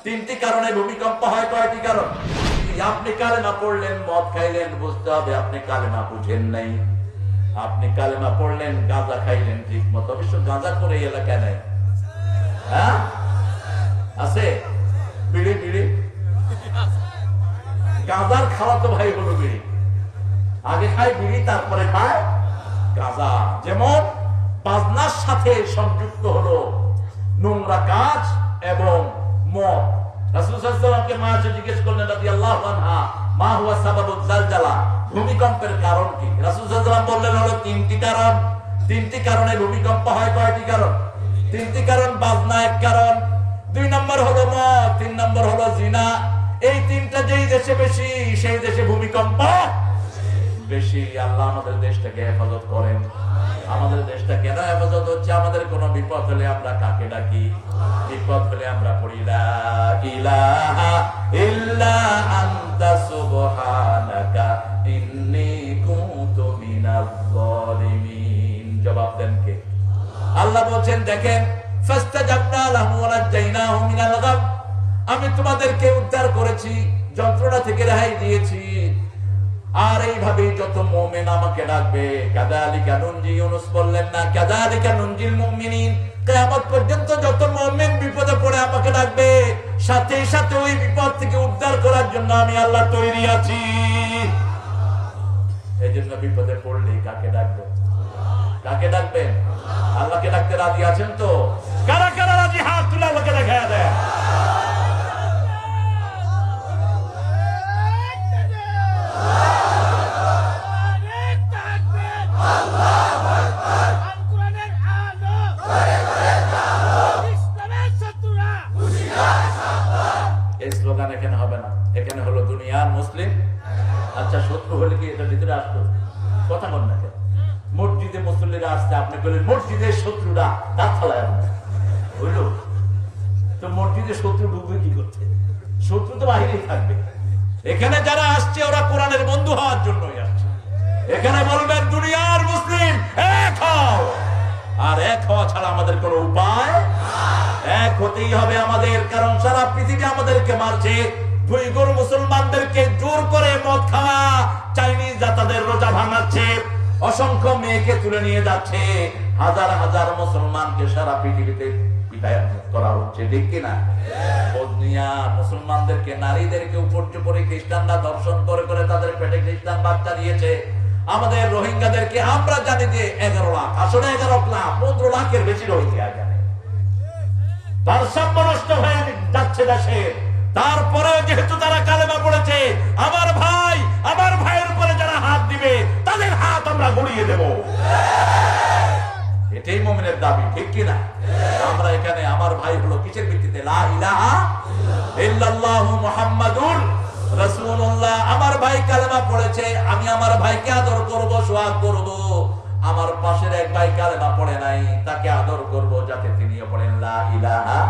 তিনটি কারণে ভূমিকম্প হয়। কয়টি কারণ? আপনি কালেমা পড়লেন, মদ খাইলেন, বুঝতে হবে আপনি কালেমা বুঝেন নাই। আপনি কালেমা পড়লেন, গাঁজা খাইলেন ঠিক মতো, অবশ্য গাঁজা করে এই এলাকায় নাই, হ্যাঁ আছে। বিড়ি বিড়ি গাঁজার খাওয়া তো ভাই হলো বিড়ি, আগে খায় বিড়ি তারপরে খায় গাঁজা। যেমন বাজনার সাথে সংযুক্ত হলো নোংরা কাজ এবং মদ। রাসূল সাল্লাল্লাহু আলাইহি ওয়াসাল্লামকে মা এসে জিজ্ঞেস করলেন রাদিয়াল্লাহু আনহা, মা হুয়া সাবাবুজ জালজালা, ভূমিকম্পের কারণ কি? রাসূল সাল্লাল্লাহু আলাইহি ওয়াসাল্লাম বললেন হলো তিনটি কারণ। তিনটি কারণে ভূমিকম্প হয়। কয়টি কারণ? তিনটি কারণ। বাজনা এক কারণ, 2 নম্বর হলো মদ, 3 নম্বর হলো জিনা। এই তিনটা যেই দেশে বেশি সেই দেশে ভূমিকম্প বেশি। আল্লাহ আমাদের দেশটাকে হেফাজত করেন। আমাদের দেশটা কেন হেফাজত হচ্ছে? আমাদের কোন বিপদ হলে আমরা কাকে ডাকি? বিপদ হলে আমরা পড়ি লা ইলাহা ইল্লা আনতা সুবহানাকা ইন্নী কুনতু মিনাজ জালিমিন। জবাব দেন কে? আল্লাহ বলছেন দেখেন, ফাস্তাজাবনা লাহু ওয়া নাজাইনাহু মিনাল গাম, আমি তোমাদেরকে উদ্ধার করেছি, যন্ত্রণা থেকে রেহাই দিয়েছি। আর এইভাবে যত মুমিন আমাকে ডাকবে, কাযালিকা নুনজি, ইউনূস বললেন না কাযালিকা নুনজিল মুমিনিন, কিয়ামত পর্যন্ত যত মুমিন বিপদে পড়ে আমাকে ডাকবে, সাথে সাথে ওই বিপদ থেকে উদ্ধার করার জন্য আমি আল্লাহ তৈরি আছি। এইজন্য বিপদে পড়লে কাকে ডাকবে? কাকে ডাকবেন? আল্লাহকে ডাকতে রাজি আছেন তো? কারা কারা রাজি হাত তুলে আল্লাহকে দেখায়া দেয়। এই স্লোগান এখানে হবে না, এখানে হলো দুনিয়ার মুসলিম। আচ্ছা, শত্রু হলে কি এটা ভিতরে আসতো? কথা বল না কেন? মসজিদে মুসল্লিরা আসছে, আপনি বললেন মসজিদের শত্রুরা দাঁত ফালায় হইল তো, মসজিদের শত্রু ঢুকবে কি করতে? শত্রু তো বাহিরেই থাকবে। এখানে যারা আসছে ওরা কোরআনের বন্ধু হওয়ার জন্যই আসছে। এখানে বলবেন দুনিয়ার মুসলিম এক হও, আর এক হওয়া ছাড়া আমাদের কোনো উপায়, এক হতেই হবে আমাদের। কারণ সারা পৃথিবী আমাদেরকে মারছে। উইগুর মুসলমানদেরকে জোর করে মদ খাওয়া, চাইনিজ জাতাদের রোজা ভাঙাচ্ছে, অসংখ্য মেয়েকে তুলে নিয়ে যাচ্ছে, হাজার হাজার মুসলমানকে সারা পৃথিবীতে বিদায় করা হচ্ছে, ঠিক কিনা? বদনিয়া মুসলমানদেরকে, নারীদেরকে উপর্য করে খ্রিস্টানরা ধর্ষণ করে করে তাদের পেটে খ্রিস্টান বাচ্চা দিয়েছে। আমাদের রোহিঙ্গাদেরকে আমরা জানি যে 11 লাখ, আসলে 11 লাখ 15 লাখের বেশি রোহিঙ্গা জানে। ভারসাম্য নষ্ট হয়ে যাচ্ছে দেশে। তারপরে যেহেতু তারা কালেমা পড়েছে, আমার ভাই, আমার ভাইয়ের উপরে যারা হাত দিবে তাদের হাত আমরা গড়িয়ে দেব। এটাই মুমিনের দাবি, ঠিক কিনা? আমরা এখানে আমার ভাই হলো কিসের ভিত্তিতে? লা ইলাহা ইল্লাল্লাহু মুহাম্মাদুর রাসূলুল্লাহ। আমার ভাই কালেমা পড়েছে, আমি আমার ভাইকে আদর করব, সোহাগ করব। আমার পাশের এক ভাই কালেমা পড়ে নাই, তাকে আদর করব যাতে তিনিও পড়েন লা ইলাহা